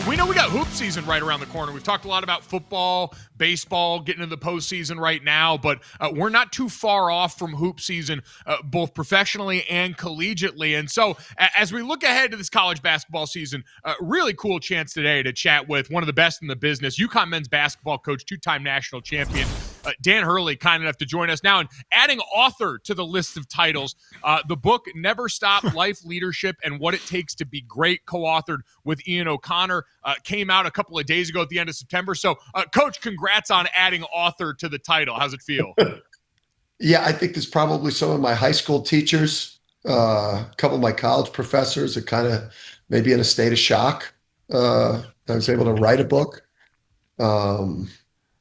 We know we got hoop season right around the corner. We've talked a lot about football, baseball, getting into the postseason right now, but we're not too far off from hoop season, both professionally and collegiately. And so as we look ahead to this college basketball season, really cool chance today to chat with one of the best in the business, UConn men's basketball coach, two-time national champion, Dan Hurley, kind enough to join us now, and adding author to the list of titles. The book, Never Stop, Life, Leadership, and What It Takes to Be Great, co-authored with Ian O'Connor, came out a couple of days ago at the end of September. So, Coach, congrats on adding author to the title. How's it feel? Yeah, I think there's probably some of my high school teachers, a couple of my college professors are kind of maybe in a state of shock. I was able to write a book.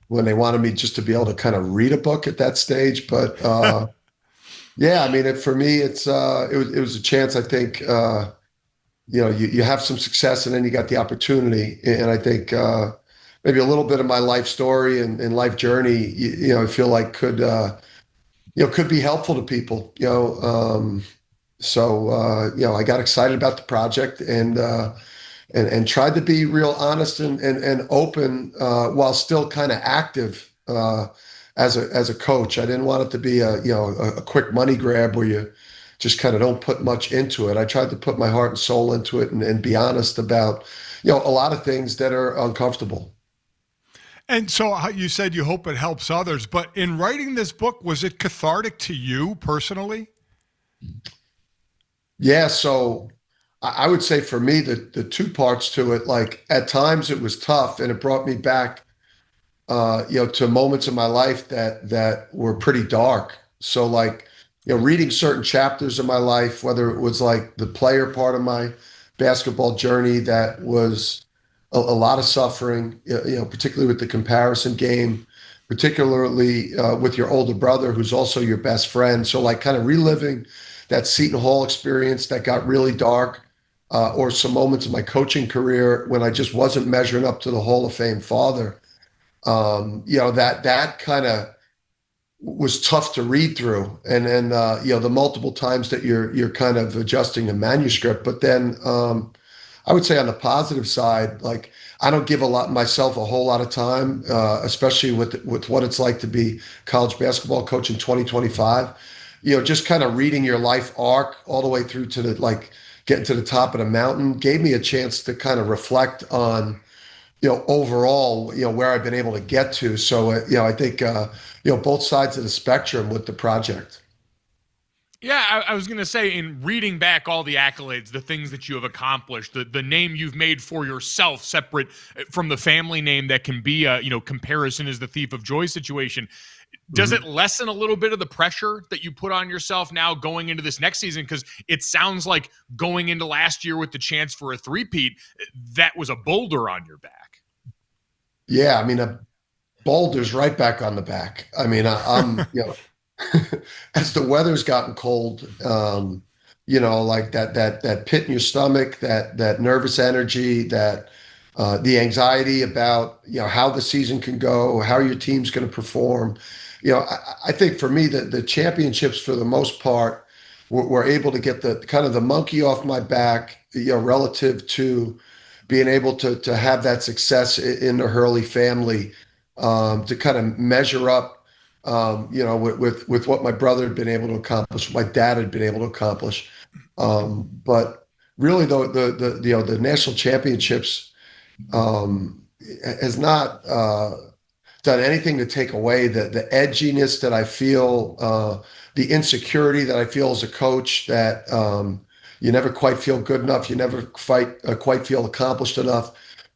When they wanted me just to be able to kind of read a book at that stage. But yeah, I mean, for me, it was a chance. I think you have some success, and then you got the opportunity. And I think maybe a little bit of my life story and life journey, I feel like could be helpful to people. I got excited about the project and tried to be real honest and open while still kind of active as a coach. I didn't want it to be a quick money grab where you just kind of don't put much into it. I tried to put my heart and soul into it and be honest about a lot of things that are uncomfortable. And so you said you hope it helps others, but in writing this book, was it cathartic to you personally? Yeah, so I would say for me, the two parts to it, like at times it was tough and it brought me back, to moments in my life that were pretty dark. So like, reading certain chapters of my life, whether it was like the player part of my basketball journey, that was a lot of suffering, particularly with the comparison game, particularly with your older brother, who's also your best friend. So like kind of reliving that Seton Hall experience that got really dark. Or some moments in my coaching career when I just wasn't measuring up to the Hall of Fame father. That kind of was tough to read through, and then the multiple times that you're kind of adjusting a manuscript. But then I would say on the positive side, like I don't give myself a whole lot of time, especially with what it's like to be college basketball coach in 2025. Just kind of reading your life arc all the way through to getting to the top of the mountain gave me a chance to kind of reflect on, overall, where I've been able to get to. So, I think, both sides of the spectrum with the project. Yeah, I was going to say, in reading back all the accolades, the things that you have accomplished, the name you've made for yourself, separate from the family name that can be a, comparison is the thief of joy situation. Does it lessen a little bit of the pressure that you put on yourself now going into this next season? Because it sounds like going into last year with the chance for a three-peat, that was a boulder on your back. Yeah, I mean, a boulder's right back on the back. I mean, I'm as the weather's gotten cold, like that pit in your stomach, that nervous energy, that the anxiety about how the season can go, how your team's going to perform. I think for me that the championships, for the most part, were able to get the kind of the monkey off my back, relative to being able to have that success in the Hurley family, to kind of measure up, with what my brother had been able to accomplish, what my dad had been able to accomplish. But really, though, the national championships has not done anything to take away the edginess that I feel, the insecurity that I feel as a coach, that you never quite feel good enough, you never quite feel accomplished enough.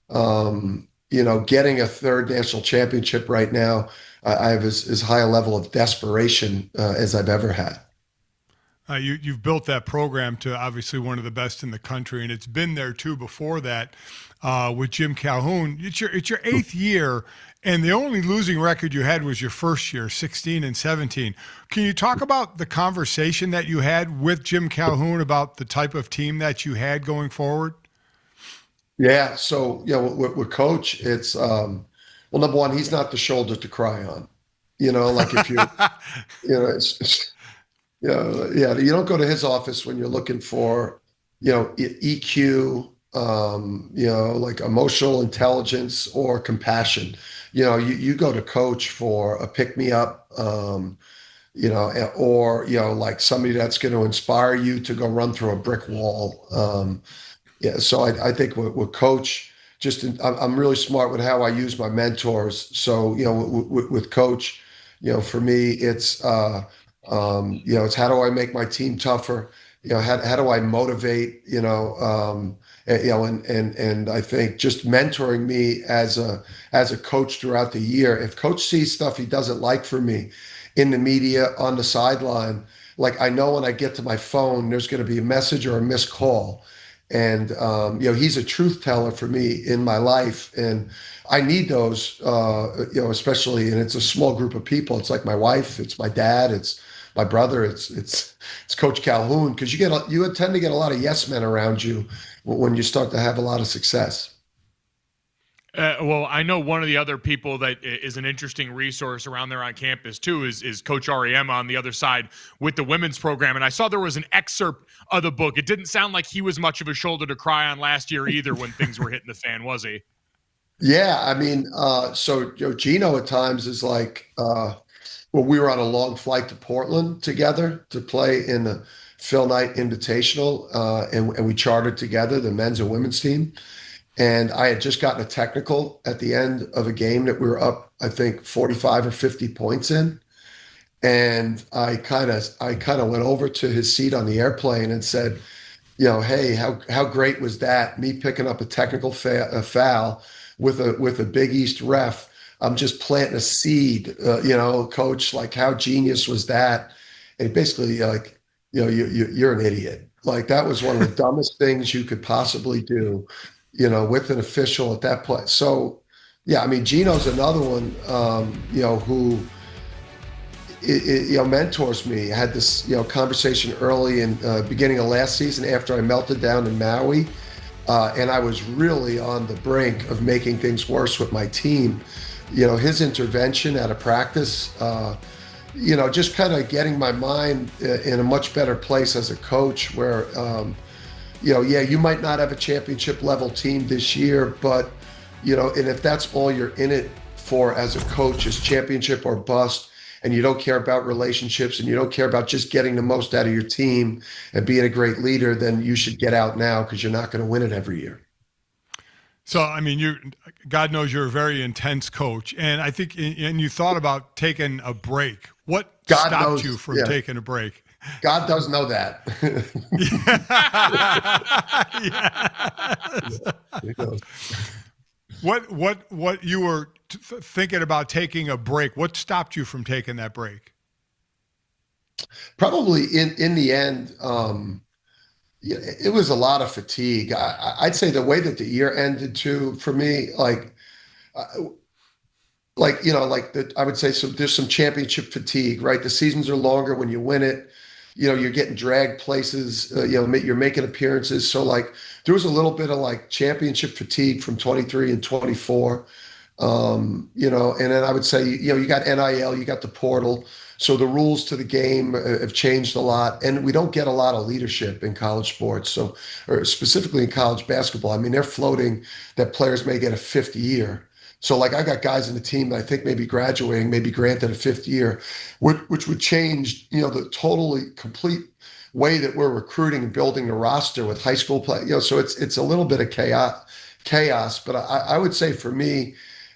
Getting a third national championship right now, I have as high a level of desperation as I've ever had. You've built that program to obviously one of the best in the country, and it's been there too before that with Jim Calhoun. It's your eighth year, and the only losing record you had was your first year, 16-17. Can you talk about the conversation that you had with Jim Calhoun about the type of team that you had going forward? Yeah, so with Coach, it's well, number one, he's not the shoulder to cry on. Like if you, you don't go to his office when you're looking for, EQ, like emotional intelligence or compassion. You go to coach for a pick me up, or, like somebody that's going to inspire you to go run through a brick wall. Yeah, so I think with coach, I'm really smart with how I use my mentors. So with coach, for me it's how do I make my team tougher? How do I motivate? And I think just mentoring me as a coach throughout the year. If coach sees stuff he doesn't like from me in the media on the sideline, like I know when I get to my phone, there's going to be a message or a missed call. And he's a truth teller for me in my life, and I need those. Especially, and it's a small group of people. It's like my wife, it's my dad, it's my brother, it's Coach Calhoun. Because you tend to get a lot of yes men around you when you start to have a lot of success. Well, I know one of the other people that is an interesting resource around there on campus too is Coach Auriemma on the other side with the women's program. And I saw there was an excerpt of the book. It didn't sound like he was much of a shoulder to cry on last year either when things were hitting the fan, was he? Yeah, I mean, so Geno at times is like, we were on a long flight to Portland together to play in the Phil Knight Invitational, and we chartered together the men's and women's team. And I had just gotten a technical at the end of a game that we were up, I think, 45 or 50 points in. And I kind of went over to his seat on the airplane and said, hey, how great was that? Me picking up a technical foul with a Big East ref. I'm just planting a seed, coach. Like, how genius was that? And basically, like, you're an idiot. Like, that was one of the dumbest things you could possibly do, with an official at that point. So, yeah, I mean, Geno's another one, who mentors me. I had this, conversation early in beginning of last season after I melted down in Maui, and I was really on the brink of making things worse with my team. His intervention at a practice, just kind of getting my mind in a much better place as a coach where, you might not have a championship level team this year, but, and if that's all you're in it for as a coach is championship or bust, and you don't care about relationships and you don't care about just getting the most out of your team and being a great leader, then you should get out now because you're not going to win it every year. So, I mean, God knows you're a very intense coach. And I think, and you thought about taking a break. What stopped you from taking a break? God does know that. Yes. What you were thinking about taking a break? What stopped you from taking that break? Probably in the end, it was a lot of fatigue. I'd say the way that the year ended too, for me, I would say there's some championship fatigue, right? The seasons are longer when you win it. You're getting dragged places, you're making appearances. So there was a little bit of championship fatigue from 23 and 24. And then I would say, you got NIL, you got the portal. So the rules to the game have changed a lot, and we don't get a lot of leadership in college sports. So, or specifically in college basketball, I mean, they're floating that players may get a fifth year. So I got guys in the team that I think may be graduating, maybe granted a fifth year, which would change, the totally complete way that we're recruiting and building the roster with high school play. So it's a little bit of chaos. But I would say for me,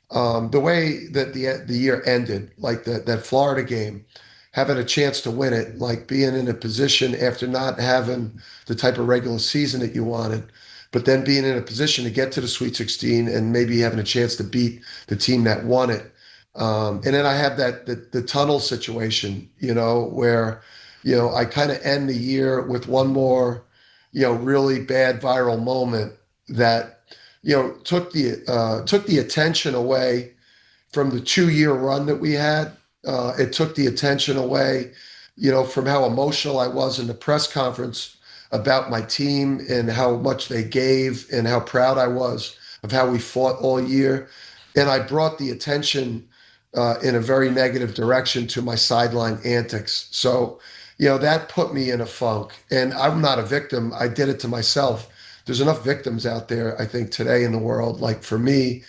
the way that the year ended, that Florida game, having a chance to win it, being in a position after not having the type of regular season that you wanted, but then being in a position to get to the Sweet 16 and maybe having a chance to beat the team that won it. And then I have the tunnel situation, where, I kind of end the year with one more, really bad viral moment that, took the attention away from the 2-year run that we had. It took the attention away, from how emotional I was in the press conference about my team and how much they gave and how proud I was of how we fought all year. And I brought the attention in a very negative direction to my sideline antics. So, that put me in a funk. And I'm not a victim. I did it to myself. there's enough victims out there, I think, today in the world. Like for me,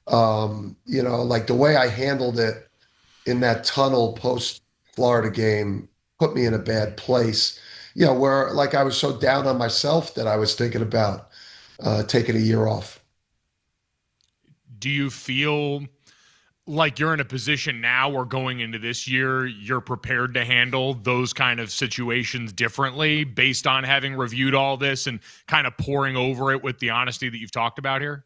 like the way I handled it in that tunnel post Florida game put me in a bad place. Where like I was so down on myself that I was thinking about taking a year off. Do you feel like you're in a position now where going into this year, you're prepared to handle those kind of situations differently based on having reviewed all this and kind of pouring over it with the honesty that you've talked about here?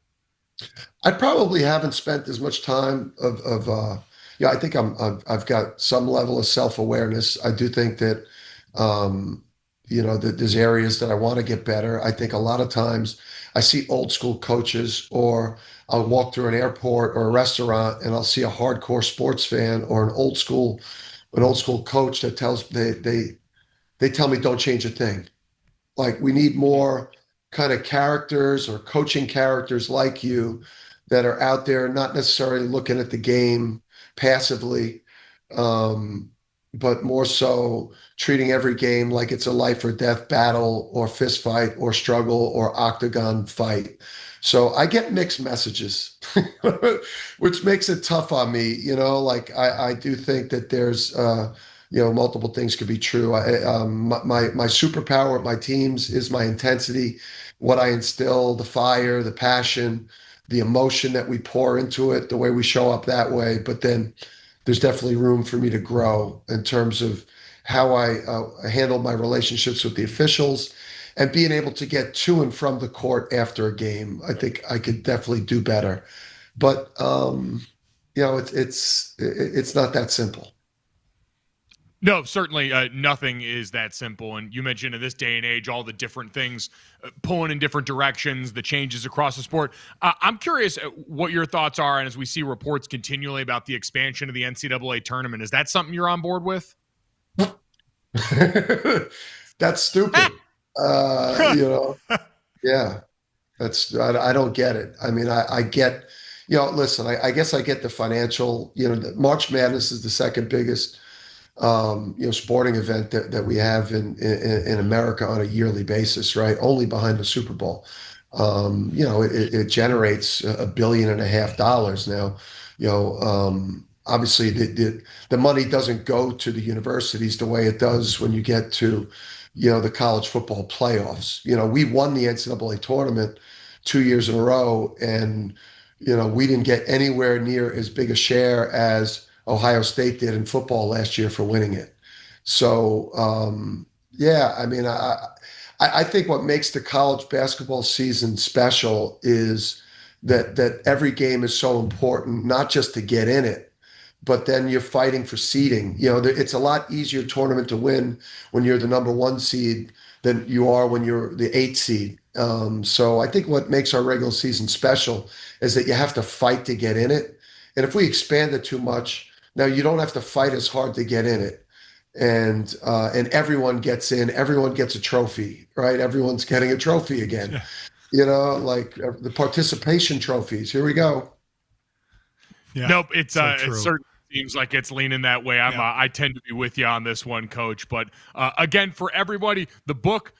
I probably haven't spent as much time I think I've got some level of self-awareness. I do think that, that there's areas that I want to get better. I think a lot of times I see old school coaches, or I'll walk through an airport or a restaurant and I'll see a hardcore sports fan or an old school coach that they tell me don't change a thing. Like we need more kind of characters or coaching characters like you that are out there, not necessarily looking at the game passively, but more so treating every game like it's a life or death battle or fist fight or struggle or octagon fight. So I get mixed messages, which makes it tough on me. Like I do think that there's, multiple things could be true. My superpower with my teams is my intensity, what I instill, the fire, the passion, the emotion that we pour into it, the way we show up that way. But then there's definitely room for me to grow in terms of how I handle my relationships with the officials and being able to get to and from the court after a game. I think I could definitely do better. But it's not that simple. No, certainly nothing is that simple. And you mentioned in this day and age, all the different things pulling in different directions, the changes across the sport. I'm curious what your thoughts are. And as we see reports continually about the expansion of the NCAA tournament, is that something you're on board with? That's stupid. Yeah, I don't get it. I mean, I get, listen, I guess I get the financial, March Madness is the second biggest sporting event that we have in America on a yearly basis, right? Only behind the Super Bowl. It generates $1.5 billion now. Obviously the money doesn't go to the universities the way it does when you get to, the college football playoffs. We won the NCAA tournament 2 years in a row, and we didn't get anywhere near as big a share as Ohio State did in football last year for winning it. So, I mean, I think what makes the college basketball season special is that every game is so important, not just to get in it, but then you're fighting for seeding. It's a lot easier tournament to win when you're the number 1 seed than you are when you're the 8th seed. So I think what makes our regular season special is that you have to fight to get in it. And if we expand it too much, now you don't have to fight as hard to get in it, and everyone gets in. Everyone gets a trophy, right? Everyone's getting a trophy again. Like the participation trophies. Here we go. Yeah, nope, it certainly seems like it's leaning that way. I tend to be with you on this one, Coach. But again, for everybody, the book,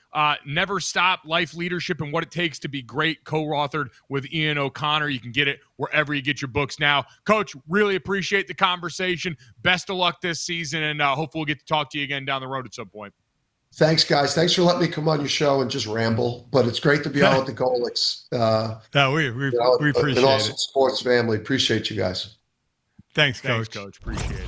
Never Stop, Life, Leadership, and What It Takes to Be Great, co-authored with Ian O'Connor. You can get it wherever you get your books now. Coach, really appreciate the conversation. Best of luck this season, and hopefully we'll get to talk to you again down the road at some point. Thanks, guys. Thanks for letting me come on your show and just ramble. But it's great to be on with the Golics. We appreciate an awesome it. sports family. Appreciate you guys. Thanks, Coach. Thanks, Coach. Appreciate it.